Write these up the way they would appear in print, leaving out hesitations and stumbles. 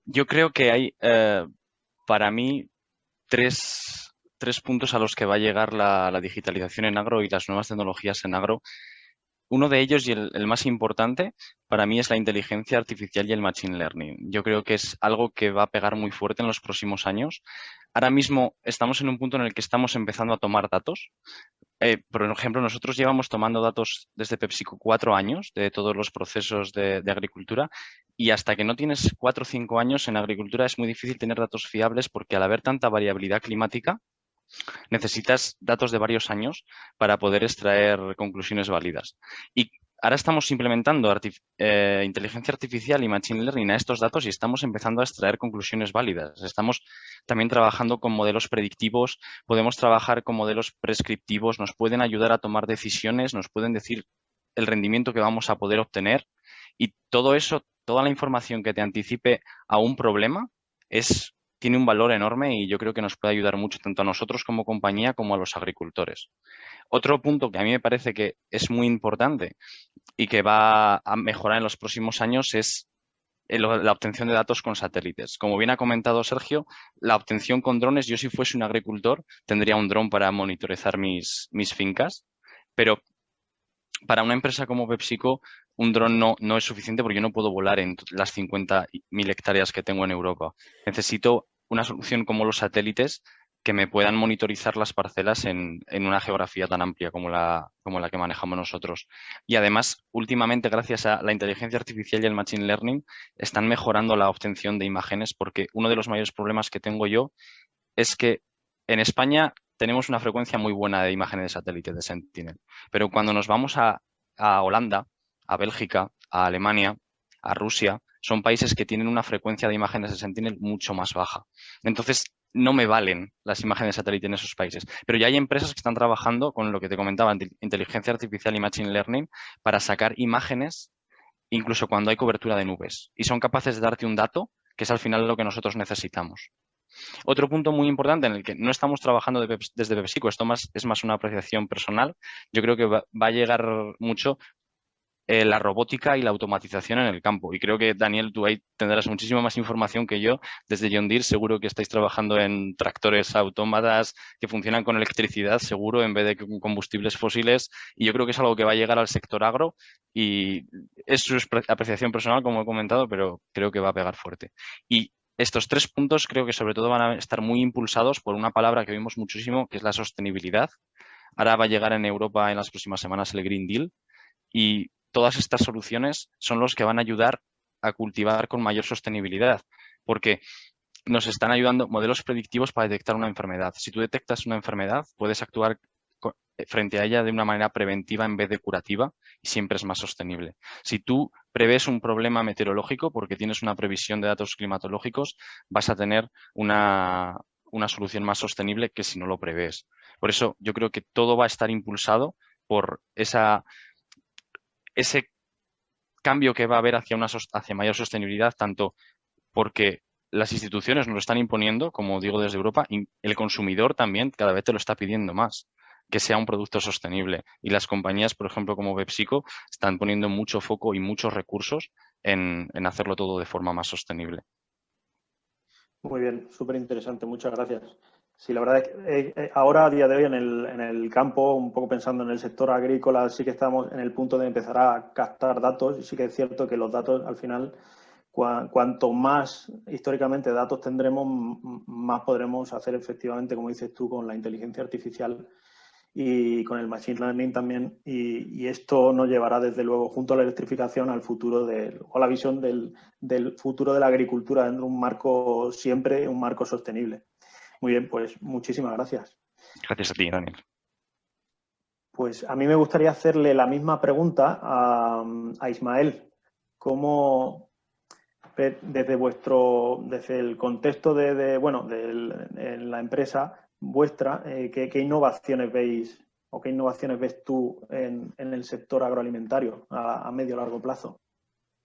Yo creo que hay, para mí, tres puntos a los que va a llegar la digitalización en agro y las nuevas tecnologías en agro. Uno de ellos y el más importante para mí es la inteligencia artificial y el machine learning. Yo creo que es algo que va a pegar muy fuerte en los próximos años. Ahora mismo estamos en un punto en el que estamos empezando a tomar datos. Por ejemplo, nosotros llevamos tomando datos desde PepsiCo 4 años de todos los procesos de agricultura y hasta que no tienes 4 o 5 años en agricultura es muy difícil tener datos fiables porque al haber tanta variabilidad climática necesitas datos de varios años para poder extraer conclusiones válidas. Y ahora estamos implementando inteligencia artificial y machine learning a estos datos y estamos empezando a extraer conclusiones válidas. Estamos también trabajando con modelos predictivos, podemos trabajar con modelos prescriptivos, nos pueden ayudar a tomar decisiones, nos pueden decir el rendimiento que vamos a poder obtener y todo eso, toda la información que te anticipe a un problema tiene un valor enorme y yo creo que nos puede ayudar mucho tanto a nosotros como compañía como a los agricultores. Otro punto que a mí me parece que es muy importante y que va a mejorar en los próximos años es la obtención de datos con satélites. Como bien ha comentado Sergio, la obtención con drones, yo si fuese un agricultor tendría un dron para monitorizar mis fincas, pero para una empresa como PepsiCo, un dron no es suficiente porque yo no puedo volar en las 50.000 hectáreas que tengo en Europa. Necesito una solución como los satélites que me puedan monitorizar las parcelas en una geografía tan amplia como la que manejamos nosotros. Y además, últimamente, gracias a la inteligencia artificial y el machine learning, están mejorando la obtención de imágenes porque uno de los mayores problemas que tengo yo es que en España tenemos una frecuencia muy buena de imágenes de satélite de Sentinel, pero cuando nos vamos a Holanda, a Bélgica, a Alemania, a Rusia, son países que tienen una frecuencia de imágenes de Sentinel mucho más baja. Entonces, no me valen las imágenes de satélite en esos países. Pero ya hay empresas que están trabajando con lo que te comentaba, inteligencia artificial y machine learning, para sacar imágenes incluso cuando hay cobertura de nubes. Y son capaces de darte un dato que es al final lo que nosotros necesitamos. Otro punto muy importante en el que no estamos trabajando desde PepsiCo, esto es más una apreciación personal, yo creo que va a llegar mucho la robótica y la automatización en el campo. Y creo que, Daniel, tú ahí tendrás muchísima más información que yo. Desde John Deere seguro que estáis trabajando en tractores autómatas que funcionan con electricidad, seguro, en vez de con combustibles fósiles. Y yo creo que es algo que va a llegar al sector agro y es su apreciación personal, como he comentado, pero creo que va a pegar fuerte. Y estos tres puntos creo que sobre todo van a estar muy impulsados por una palabra que vimos muchísimo, que es la sostenibilidad. Ahora va a llegar en Europa en las próximas semanas el Green Deal y todas estas soluciones son los que van a ayudar a cultivar con mayor sostenibilidad, porque nos están ayudando modelos predictivos para detectar una enfermedad. Si tú detectas una enfermedad, puedes actuar frente a ella de una manera preventiva en vez de curativa y siempre es más sostenible. Si tú prevés un problema meteorológico porque tienes una previsión de datos climatológicos, vas a tener una solución más sostenible que si no lo prevés. Por eso yo creo que todo va a estar impulsado por ese cambio que va a haber hacia mayor sostenibilidad, tanto porque las instituciones nos lo están imponiendo, como digo desde Europa, y el consumidor también cada vez te lo está pidiendo más, que sea un producto sostenible. Y las compañías, por ejemplo, como PepsiCo, están poniendo mucho foco y muchos recursos en hacerlo todo de forma más sostenible. Muy bien, súper interesante, muchas gracias. Sí, la verdad es que ahora, a día de hoy, en el campo, un poco pensando en el sector agrícola, sí que estamos en el punto de empezar a captar datos y sí que es cierto que los datos, al final, cuanto más históricamente datos tendremos, más podremos hacer efectivamente, como dices tú, con la inteligencia artificial y con el machine learning también. Y esto nos llevará, desde luego, junto a la electrificación, al futuro o a la visión del futuro de la agricultura dentro de un marco, siempre un marco sostenible. Muy bien, pues muchísimas gracias. Gracias a ti, Daniel. Pues a mí me gustaría hacerle la misma pregunta a Ismael. ¿Cómo, desde el contexto en la empresa vuestra, qué innovaciones veis o qué innovaciones ves tú en el sector agroalimentario a medio o largo plazo?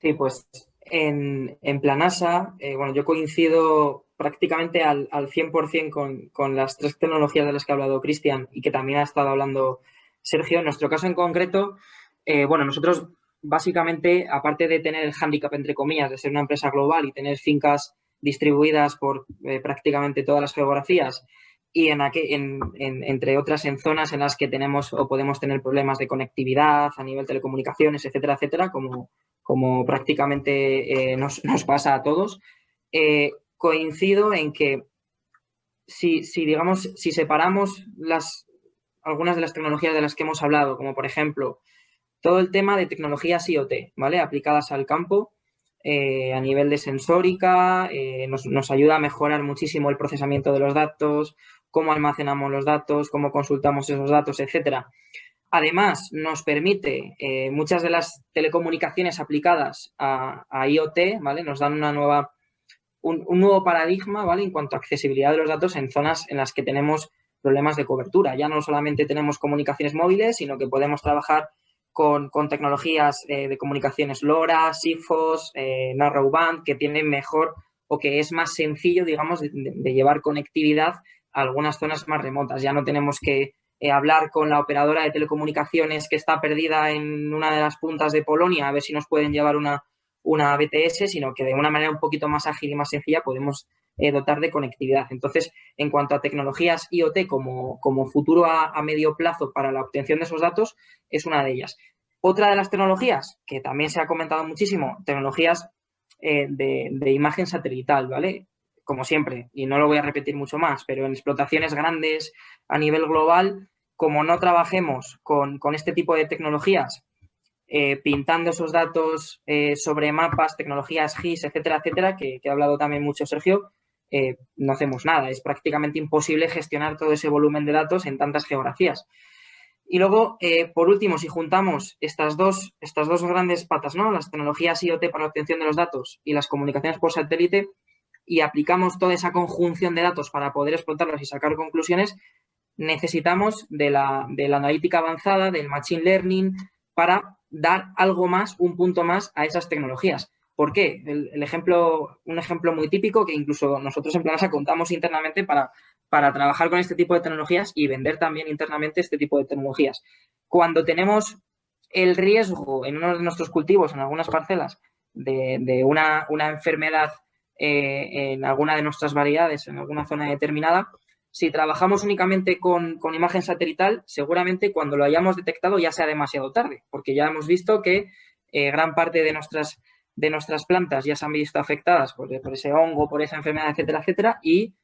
Sí, pues en Planasa, bueno, yo coincido prácticamente al 100% con las tres tecnologías de las que ha hablado Cristian y que también ha estado hablando Sergio. En nuestro caso en concreto, bueno, nosotros básicamente, aparte de tener el hándicap, entre comillas, de ser una empresa global y tener fincas distribuidas por prácticamente todas las geografías y entre otras en zonas en las que tenemos o podemos tener problemas de conectividad a nivel telecomunicaciones, etcétera, etcétera, como prácticamente nos pasa a todos. Coincido en que si separamos algunas de las tecnologías de las que hemos hablado, como por ejemplo todo el tema de tecnologías IoT, ¿vale? Aplicadas al campo a nivel de sensórica, nos ayuda a mejorar muchísimo el procesamiento de los datos, cómo almacenamos los datos, cómo consultamos esos datos, etcétera. Además, nos permite muchas de las telecomunicaciones aplicadas a IoT, ¿vale? Nos dan un nuevo paradigma, ¿vale? En cuanto a accesibilidad de los datos en zonas en las que tenemos problemas de cobertura. Ya no solamente tenemos comunicaciones móviles, sino que podemos trabajar con tecnologías de comunicaciones LoRa, Sigfox, Narrowband, que tienen mejor o que es más sencillo, digamos, de llevar conectividad a algunas zonas más remotas. Ya no tenemos que hablar con la operadora de telecomunicaciones que está perdida en una de las puntas de Polonia a ver si nos pueden llevar una BTS, sino que de una manera un poquito más ágil y más sencilla podemos dotar de conectividad. Entonces, en cuanto a tecnologías IoT como futuro a medio plazo para la obtención de esos datos, es una de ellas. Otra de las tecnologías, que también se ha comentado muchísimo, tecnologías de imagen satelital, ¿vale? Como siempre, y no lo voy a repetir mucho más, pero en explotaciones grandes a nivel global, como no trabajemos con este tipo de tecnologías, pintando esos datos sobre mapas, tecnologías GIS, etcétera, etcétera, que ha hablado también mucho Sergio, no hacemos nada. Es prácticamente imposible gestionar todo ese volumen de datos en tantas geografías. Y luego, por último, si juntamos estas dos grandes patas, ¿no? Las tecnologías IoT para la obtención de los datos y las comunicaciones por satélite, y aplicamos toda esa conjunción de datos para poder explotarlos y sacar conclusiones, necesitamos de la analítica avanzada, del machine learning, para dar algo más, un punto más a esas tecnologías. ¿Por qué? Un ejemplo muy típico que incluso nosotros en Planasa contamos internamente para trabajar con este tipo de tecnologías y vender también internamente este tipo de tecnologías. Cuando tenemos el riesgo en uno de nuestros cultivos, en algunas parcelas, de una enfermedad en alguna de nuestras variedades, en alguna zona determinada, si trabajamos únicamente con imagen satelital, seguramente cuando lo hayamos detectado ya sea demasiado tarde, porque ya hemos visto que gran parte de nuestras plantas ya se han visto afectadas por ese hongo, por esa enfermedad, etcétera, etcétera, y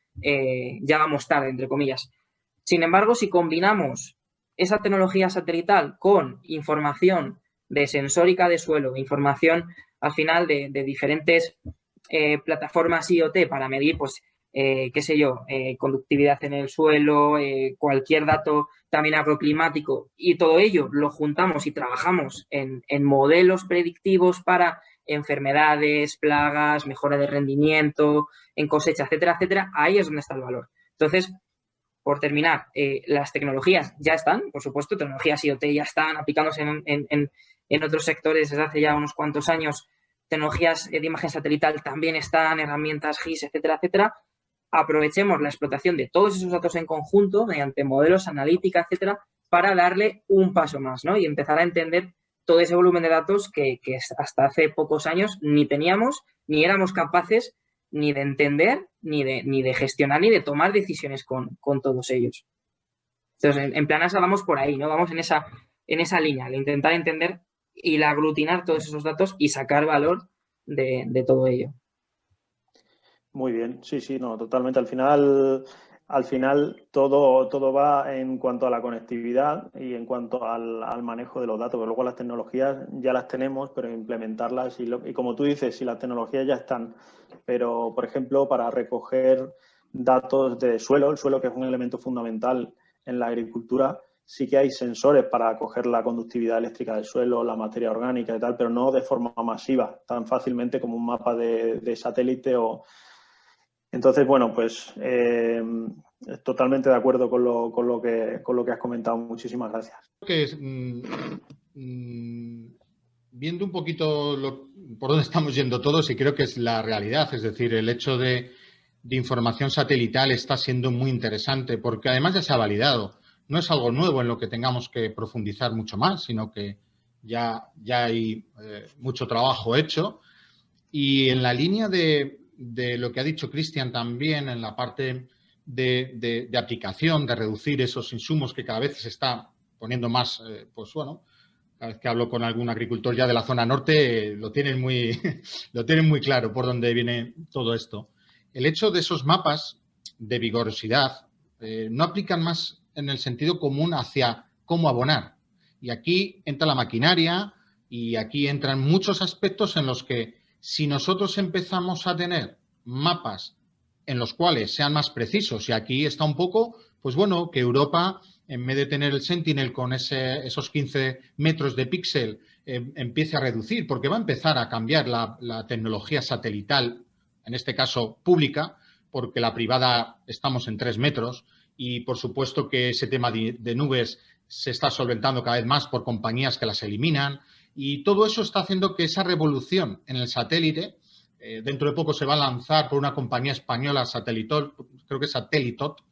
ya vamos tarde, entre comillas. Sin embargo, si combinamos esa tecnología satelital con información de sensórica de suelo, información al final de diferentes plataformas IoT para medir, pues, qué sé yo, conductividad en el suelo, cualquier dato también agroclimático, y todo ello lo juntamos y trabajamos en modelos predictivos para enfermedades, plagas, mejora de rendimiento, en cosecha, etcétera, etcétera, ahí es donde está el valor. Entonces, por terminar, las tecnologías ya están, por supuesto, tecnologías IoT ya están aplicándose en otros sectores desde hace ya unos cuantos años. Tecnologías de imagen satelital también están, herramientas GIS, etcétera, etcétera. Aprovechemos la explotación de todos esos datos en conjunto mediante modelos, analítica, etcétera, para darle un paso más, ¿no? Y empezar a entender todo ese volumen de datos que hasta hace pocos años ni teníamos, ni éramos capaces ni de entender, ni de gestionar, ni de tomar decisiones con todos ellos. Entonces, en Planasa vamos por ahí, ¿no? Vamos en esa línea, de intentar entender y aglutinar todos esos datos y sacar valor de todo ello. Muy bien, sí, no, totalmente. Al final todo va en cuanto a la conectividad y en cuanto al manejo de los datos, pero luego las tecnologías ya las tenemos, pero implementarlas y como tú dices, si las tecnologías ya están, pero por ejemplo para recoger datos de suelo, el suelo que es un elemento fundamental en la agricultura, sí que hay sensores para coger la conductividad eléctrica del suelo, la materia orgánica y tal, pero no de forma masiva, tan fácilmente como un mapa de satélite o... Entonces, bueno, pues totalmente de acuerdo con lo que has comentado. Muchísimas gracias. Viendo un poquito por dónde estamos yendo todos, y creo que es la realidad, es decir, el hecho de información satelital está siendo muy interesante porque además ya se ha validado. No es algo nuevo en lo que tengamos que profundizar mucho más, sino que ya hay mucho trabajo hecho. Y en la línea de de lo que ha dicho Cristian también en la parte de aplicación, de reducir esos insumos que cada vez se está poniendo más, pues bueno, cada vez que hablo con algún agricultor ya de la zona norte, lo tienen muy claro por dónde viene todo esto. El hecho de esos mapas de vigorosidad no aplican más en el sentido común hacia cómo abonar. Y aquí entra la maquinaria y aquí entran muchos aspectos en los que si nosotros empezamos a tener mapas en los cuales sean más precisos, y aquí está un poco, pues bueno, que Europa, en vez de tener el Sentinel con esos 15 metros de píxel, empiece a reducir, porque va a empezar a cambiar la tecnología satelital, en este caso pública, porque la privada estamos en 3 metros, y por supuesto que ese tema de nubes se está solventando cada vez más por compañías que las eliminan, y todo eso está haciendo que esa revolución en el satélite, dentro de poco se va a lanzar por una compañía española, Satelitot, creo que es Satelitot,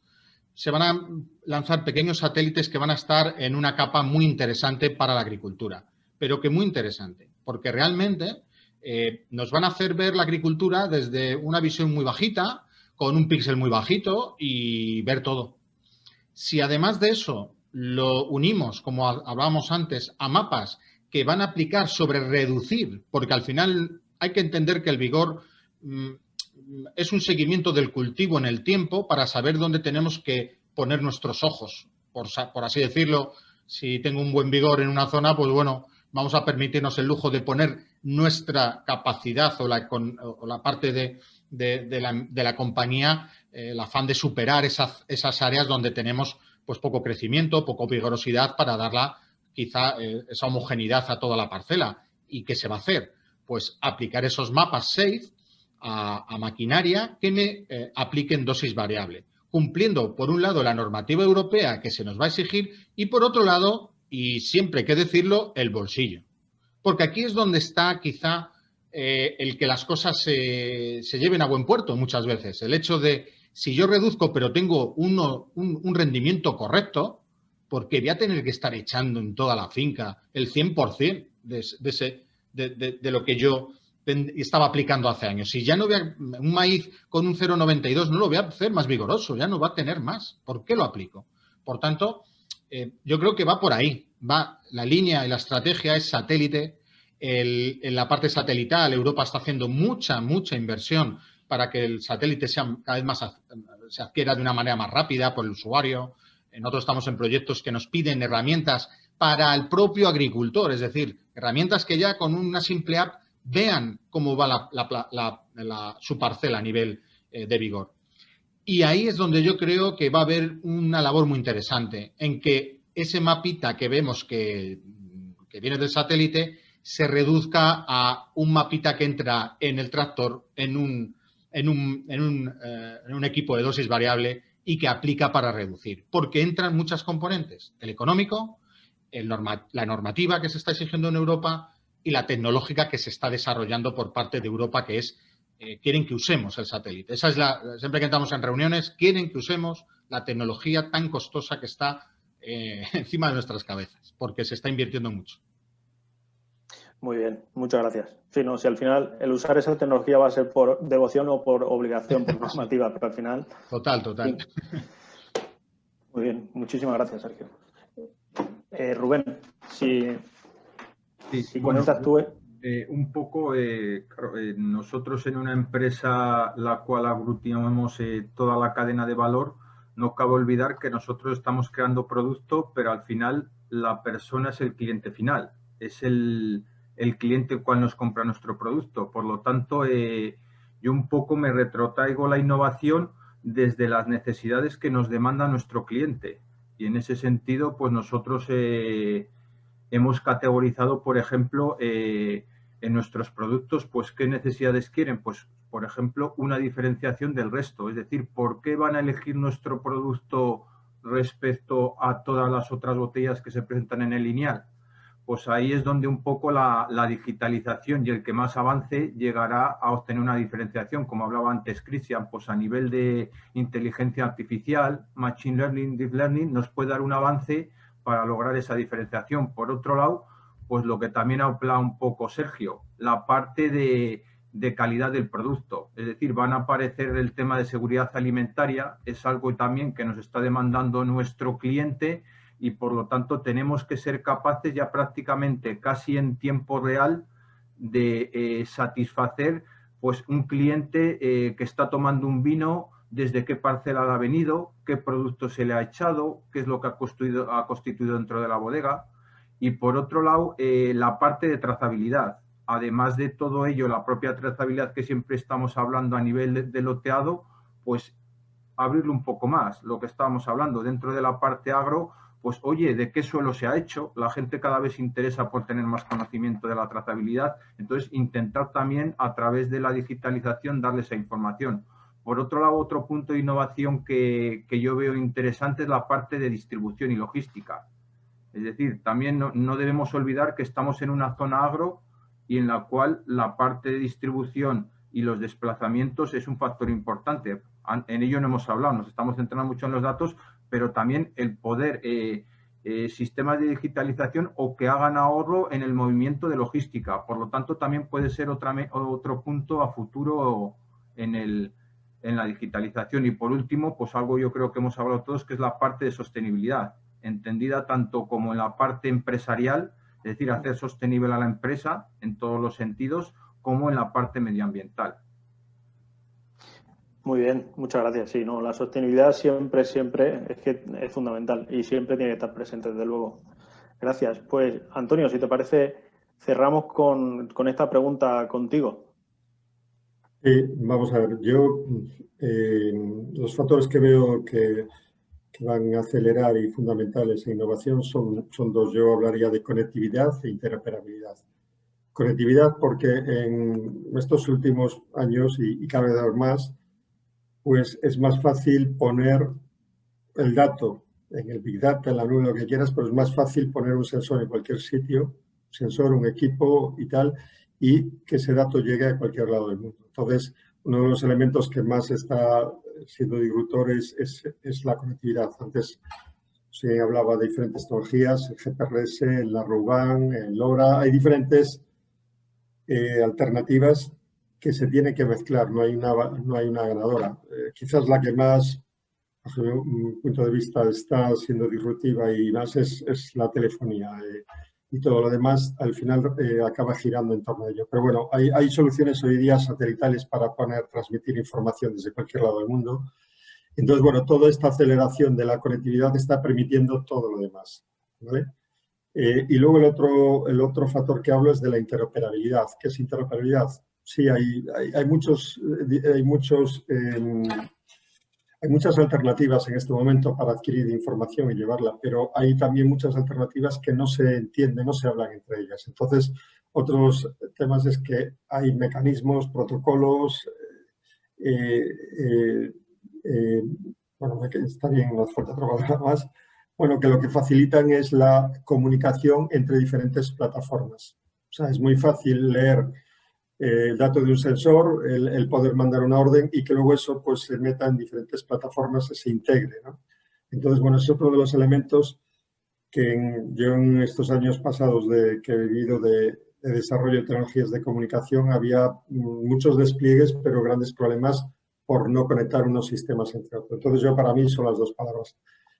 se van a lanzar pequeños satélites que van a estar en una capa muy interesante para la agricultura, pero que muy interesante, porque realmente nos van a hacer ver la agricultura desde una visión muy bajita, con un píxel muy bajito y ver todo. Si además de eso lo unimos, como hablábamos antes, a mapas que van a aplicar sobre reducir, porque al final hay que entender que el vigor es un seguimiento del cultivo en el tiempo para saber dónde tenemos que poner nuestros ojos, por así decirlo. Si tengo un buen vigor en una zona, pues bueno, vamos a permitirnos el lujo de poner nuestra capacidad o la parte de la compañía, el afán de superar esas áreas donde tenemos pues poco crecimiento, poco vigorosidad para darla quizá esa homogeneidad a toda la parcela. ¿Y qué se va a hacer? Pues aplicar esos mapas SAFE a maquinaria que me apliquen dosis variable, cumpliendo por un lado la normativa europea que se nos va a exigir y por otro lado, y siempre hay que decirlo, el bolsillo. Porque aquí es donde está quizá el que las cosas se lleven a buen puerto muchas veces. El hecho de, si yo reduzco pero tengo un rendimiento correcto, porque voy a tener que estar echando en toda la finca el 100% de lo que yo estaba aplicando hace años. Si ya no voy un maíz con un 0,92 no lo voy a hacer más vigoroso, ya no va a tener más. ¿Por qué lo aplico? Por tanto, yo creo que va por ahí. La línea y la estrategia es satélite. En la parte satelital, Europa está haciendo mucha inversión para que el satélite sea cada vez más, se adquiera de una manera más rápida por el usuario. Nosotros estamos en proyectos que nos piden herramientas para el propio agricultor, es decir, herramientas que ya con una simple app vean cómo va su parcela a nivel de vigor. Y ahí es donde yo creo que va a haber una labor muy interesante, en que ese mapita que vemos que viene del satélite se reduzca a un mapita que entra en el tractor en un equipo de dosis variable y que aplica para reducir, porque entran muchas componentes, el económico, la normativa que se está exigiendo en Europa y la tecnológica que se está desarrollando por parte de Europa, que es, quieren que usemos el satélite. Esa es siempre que entramos en reuniones, quieren que usemos la tecnología tan costosa que está encima de nuestras cabezas, porque se está invirtiendo mucho. Muy bien, muchas gracias. Sí, no, si al final el usar esa tecnología va a ser por devoción o por obligación, por normativa, pero al final... Total. Sí. Muy bien, muchísimas gracias, Sergio. Rubén, si comentas tú... Un poco, nosotros en una empresa la cual aglutinamos toda la cadena de valor, no cabe olvidar que nosotros estamos creando producto, pero al final la persona es el cliente final, es el cliente el cual nos compra nuestro producto. Por lo tanto, yo un poco me retrotraigo la innovación desde las necesidades que nos demanda nuestro cliente. Y en ese sentido, pues nosotros hemos categorizado, por ejemplo, en nuestros productos, pues qué necesidades quieren. Pues, por ejemplo, una diferenciación del resto. Es decir, ¿por qué van a elegir nuestro producto respecto a todas las otras botellas que se presentan en el lineal? Pues ahí es donde un poco la digitalización y el que más avance llegará a obtener una diferenciación. Como hablaba antes Cristian, pues a nivel de inteligencia artificial, machine learning, deep learning, nos puede dar un avance para lograr esa diferenciación. Por otro lado, pues lo que también ha hablado un poco Sergio, la parte de de calidad del producto. Es decir, van a aparecer el tema de seguridad alimentaria, es algo también que nos está demandando nuestro cliente y por lo tanto tenemos que ser capaces ya prácticamente casi en tiempo real de satisfacer pues un cliente que está tomando un vino, desde qué parcela ha venido, qué producto se le ha echado, qué es lo que ha constituido dentro de la bodega. Y por otro lado, la parte de trazabilidad. Además de todo ello, la propia trazabilidad que siempre estamos hablando a nivel de loteado, pues abrirlo un poco más, lo que estábamos hablando dentro de la parte agro, pues oye, ¿de qué suelo se ha hecho? La gente cada vez se interesa por tener más conocimiento de la trazabilidad, entonces intentar también a través de la digitalización darle esa información. Por otro lado, otro punto de innovación que yo veo interesante es la parte de distribución y logística. Es decir, también no debemos olvidar que estamos en una zona agro y en la cual la parte de distribución y los desplazamientos es un factor importante. En ello no hemos hablado, nos estamos centrando mucho en los datos, pero también el poder sistemas de digitalización o que hagan ahorro en el movimiento de logística. Por lo tanto, también puede ser otro punto a futuro en la digitalización. Y por último, pues algo yo creo que hemos hablado todos, que es la parte de sostenibilidad, entendida tanto como en la parte empresarial, es decir, hacer sostenible a la empresa en todos los sentidos, como en la parte medioambiental. Muy bien, muchas gracias. Sí, no, la sostenibilidad siempre es que es fundamental y siempre tiene que estar presente, desde luego. Gracias. Pues, Antonio, si te parece, cerramos con esta pregunta contigo. Vamos a ver, yo los factores que veo que van a acelerar y fundamentales en innovación son dos. Yo hablaría de conectividad e interoperabilidad. Conectividad porque en estos últimos años y cada vez más, pues es más fácil poner el dato en el Big Data, en la nube, lo que quieras, pero es más fácil poner un sensor en cualquier sitio, un sensor, un equipo y tal, y que ese dato llegue a cualquier lado del mundo. Entonces, uno de los elementos que más está siendo disruptor es la conectividad. Antes se hablaba de diferentes tecnologías, el GPRS, el Narrowband, el LoRa, hay diferentes alternativas que se tienen que mezclar, no hay una ganadora. Quizás la que más, desde mi punto de vista, está siendo disruptiva y más es la telefonía. Y todo lo demás, al final, acaba girando en torno a ello. Pero bueno, hay soluciones hoy día satelitales para transmitir información desde cualquier lado del mundo. Entonces, bueno, toda esta aceleración de la conectividad está permitiendo todo lo demás, ¿vale? Y luego el otro factor que hablo es de la interoperabilidad. ¿Qué es interoperabilidad? Sí, hay muchas alternativas en este momento para adquirir información y llevarla, pero hay también muchas alternativas que no se entienden, no se hablan entre ellas. Entonces, otros temas es que hay mecanismos, protocolos, bueno, está bien, no hace falta trabajar más, bueno, que lo que facilitan es la comunicación entre diferentes plataformas. O sea, es muy fácil leer el dato de un sensor, el poder mandar una orden y que luego eso pues se meta en diferentes plataformas y se integre, ¿no? Entonces, bueno, es otro de los elementos que yo en estos años pasados que he vivido de desarrollo de tecnologías de comunicación había muchos despliegues, pero grandes problemas por no conectar unos sistemas entre otros. Entonces, para mí son las dos palabras,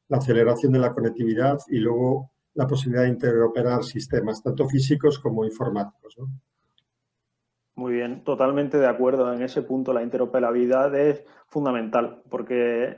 la aceleración de la conectividad y luego la posibilidad de interoperar sistemas, tanto físicos como informáticos, ¿no? Muy bien, totalmente de acuerdo en ese punto. La interoperabilidad es fundamental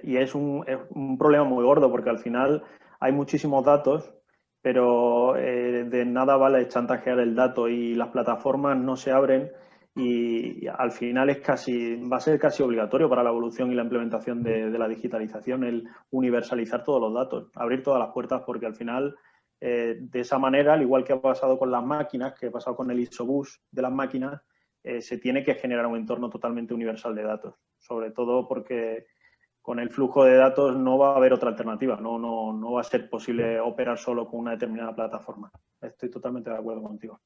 y es un problema muy gordo porque al final hay muchísimos datos, pero de nada vale chantajear el dato y las plataformas no se abren y al final va a ser casi obligatorio para la evolución y la implementación de la digitalización el universalizar todos los datos, abrir todas las puertas porque al final de esa manera, al igual que ha pasado con las máquinas, que ha pasado con el ISOBUS de las máquinas, se tiene que generar un entorno totalmente universal de datos, sobre todo porque con el flujo de datos no va a haber otra alternativa, no va a ser posible operar solo con una determinada plataforma. Estoy totalmente de acuerdo contigo.